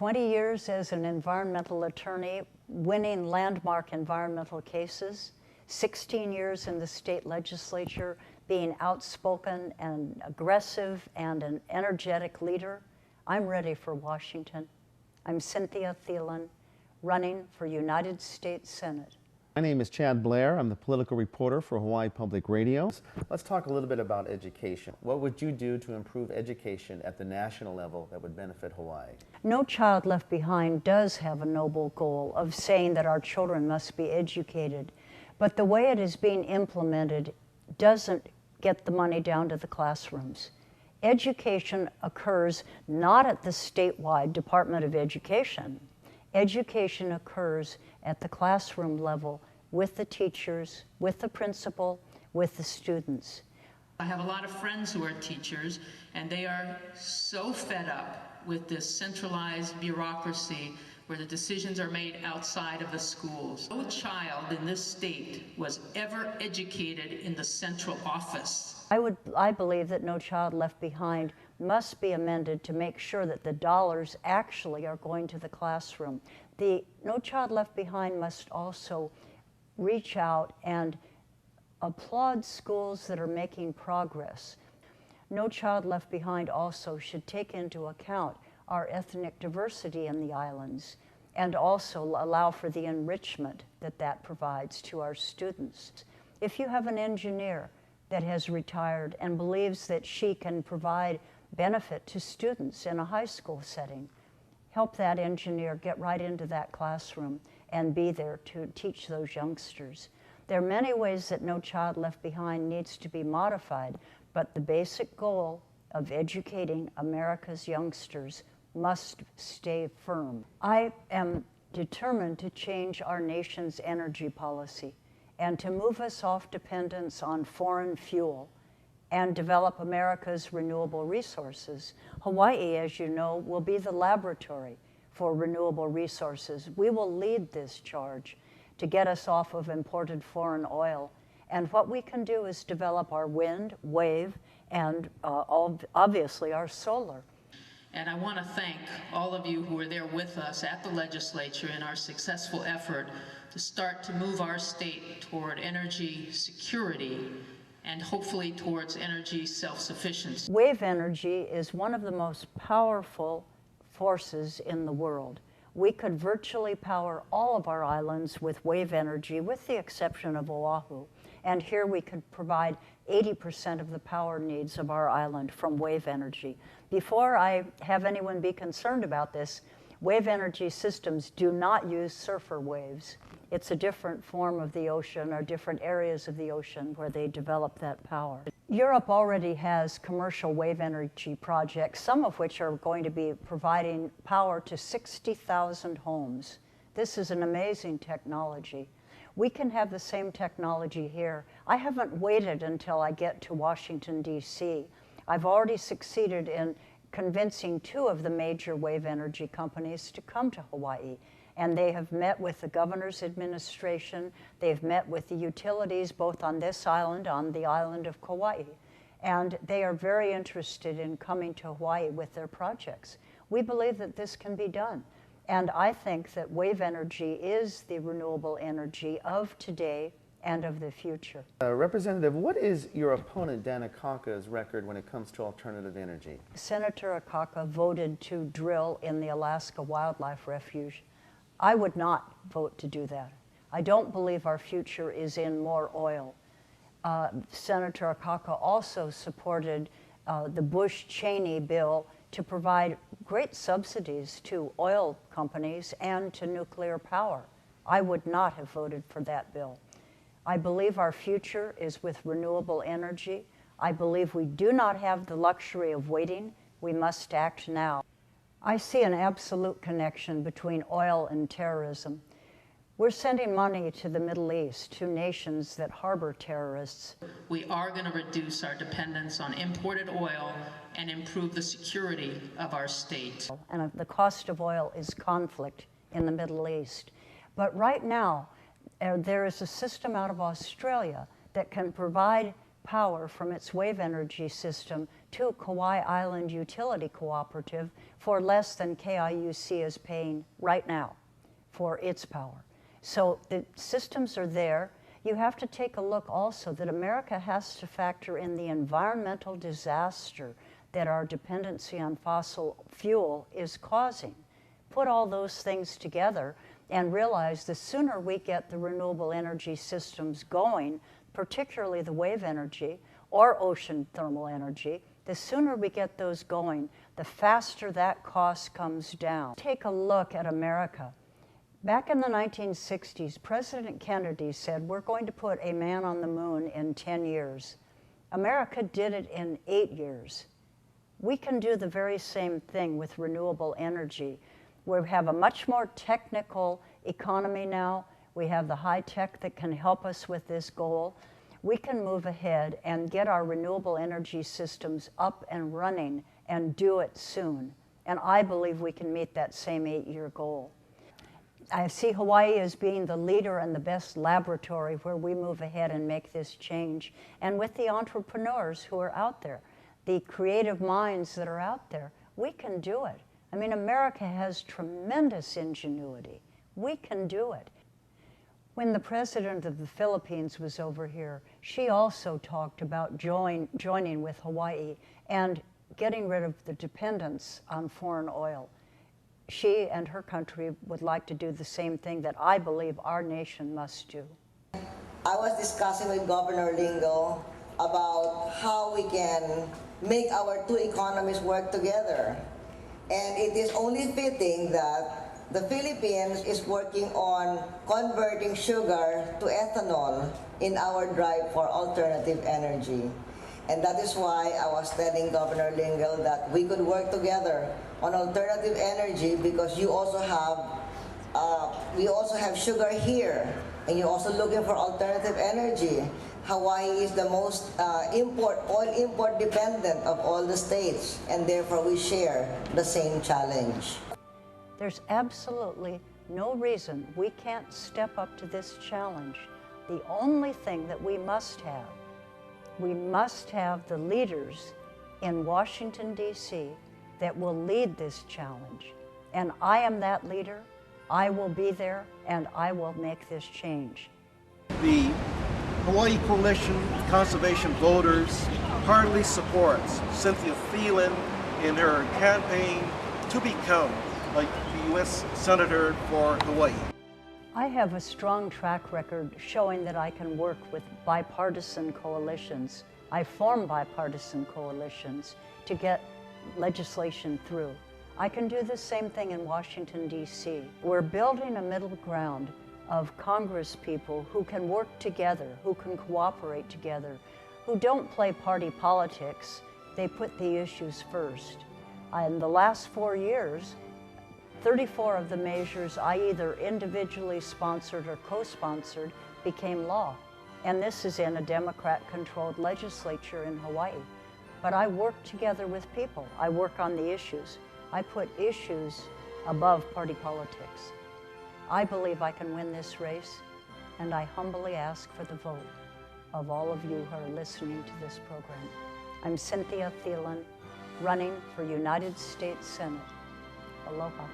20 years as an environmental attorney, winning landmark environmental cases, 16 years in the state legislature, being outspoken and aggressive and an energetic leader. I'm ready for Washington. I'm Cynthia Thielen, running for United States Senate. My name is Chad Blair. I'm the political reporter for Hawaii Public Radio. Let's talk a little bit about education. What would you do to improve education at the national level that would benefit Hawaii? No Child Left Behind does have a noble goal of saying that our children must be educated, but the way it is being implemented doesn't get the money down to the classrooms. Education occurs not at the statewide Department of Education. Education occurs at the classroom level with the teachers, with the principal, with the students. I have a lot of friends who are teachers, and they are so fed up with this centralized bureaucracy where the decisions are made outside of the schools. No child in this state was ever educated in the central office. I believe that No Child Left Behind must be amended to make sure that the dollars actually are going to the classroom. The No Child Left Behind must also reach out and applaud schools that are making progress. No Child Left Behind also should take into account our ethnic diversity in the islands and also allow for the enrichment that that provides to our students. If you have an engineer that has retired and believes that she can provide benefit to students in a high school setting, help that engineer get right into that classroom and be there to teach those youngsters. There are many ways that No Child Left Behind needs to be modified, but the basic goal of educating America's youngsters must stay firm. I am determined to change our nation's energy policy and to move us off dependence on foreign fuel and develop America's renewable resources. Hawaii, as you know, will be the laboratory for renewable resources. We will lead this charge to get us off of imported foreign oil. And what we can do is develop our wind, wave, and obviously our solar. And I want to thank all of you who were there with us at the legislature in our successful effort to start to move our state toward energy security and hopefully towards energy self-sufficiency. Wave energy is one of the most powerful forces in the world. We could virtually power all of our islands with wave energy, with the exception of Oahu. And here we could provide 80% of the power needs of our island from wave energy. Before I have anyone be concerned about this, wave energy systems do not use surfer waves. It's a different form of the ocean or different areas of the ocean where they develop that power. Europe already has commercial wave energy projects, some of which are going to be providing power to 60,000 homes. This is an amazing technology. We can have the same technology here. I haven't waited until I get to Washington, D.C. I've already succeeded in convincing 2 of the major wave energy companies to come to Hawaii. And they have met with the governor's administration. They've met with the utilities, both on this island, on the island of Kauai. And they are very interested in coming to Hawaii with their projects. We believe that this can be done. And I think that wave energy is the renewable energy of today and of the future. Representative, what is your opponent, Dan Akaka's record when it comes to alternative energy? Senator Akaka voted to drill in the Alaska Wildlife Refuge. I would not vote to do that. I don't believe our future is in more oil. Senator Akaka also supported the Bush-Cheney bill to provide great subsidies to oil companies and to nuclear power. I would not have voted for that bill. I believe our future is with renewable energy. I believe we do not have the luxury of waiting. We must act now. I see an absolute connection between oil and terrorism. We're sending money to the Middle East, to nations that harbor terrorists. We are going to reduce our dependence on imported oil and improve the security of our state. And the cost of oil is conflict in the Middle East. But right now, there is a system out of Australia that can provide power from its wave energy system to Kauai Island Utility Cooperative for less than KIUC is paying right now for its power. So the systems are there. You have to take a look also that America has to factor in the environmental disaster that our dependency on fossil fuel is causing. Put all those things together and realize the sooner we get the renewable energy systems going, particularly the wave energy or ocean thermal energy, the sooner we get those going, the faster that cost comes down. Take a look at America. Back in the 1960s, President Kennedy said, we're going to put a man on the moon in 10 years. America did it in 8 years. We can do the very same thing with renewable energy. We have a much more technical economy now. We have the high tech that can help us with this goal. We can move ahead and get our renewable energy systems up and running and do it soon. And I believe we can meet that same 8-year goal. I see Hawaii as being the leader and the best laboratory where we move ahead and make this change. And with the entrepreneurs who are out there, the creative minds that are out there, we can do it. I mean, America has tremendous ingenuity. We can do it. When the president of the Philippines was over here, she also talked about joining with Hawaii and getting rid of the dependence on foreign oil. She and her country would like to do the same thing that I believe our nation must do. I was discussing with Governor Lingo about how we can make our two economies work together. And it is only fitting that the Philippines is working on converting sugar to ethanol in our drive for alternative energy. And that is why I was telling Governor Lingle that we could work together on alternative energy, because you also have, we also have sugar here, and you're also looking for alternative energy. Hawaii is the most oil import dependent of all the states, and therefore we share the same challenge. There's absolutely no reason we can't step up to this challenge. The only thing that we must have the leaders in Washington, D.C. that will lead this challenge. And I am that leader. I will be there, and I will make this change. The Hawaii Coalition Conservation Voters heartily supports Cynthia Thielen in her campaign to become the U.S. Senator for Hawaii. I have a strong track record showing that I can work with bipartisan coalitions. I form bipartisan coalitions to get legislation through. I can do the same thing in Washington, D.C. We're building a middle ground of Congress people who can work together, who can cooperate together, who don't play party politics. They put the issues first. In the last 4 years, 34 of the measures I either individually sponsored or co-sponsored became law. And this is in a Democrat-controlled legislature in Hawaii. But I work together with people. I work on the issues. I put issues above party politics. I believe I can win this race, and I humbly ask for the vote of all of you who are listening to this program. I'm Cynthia Thielen, running for United States Senate. Aloha.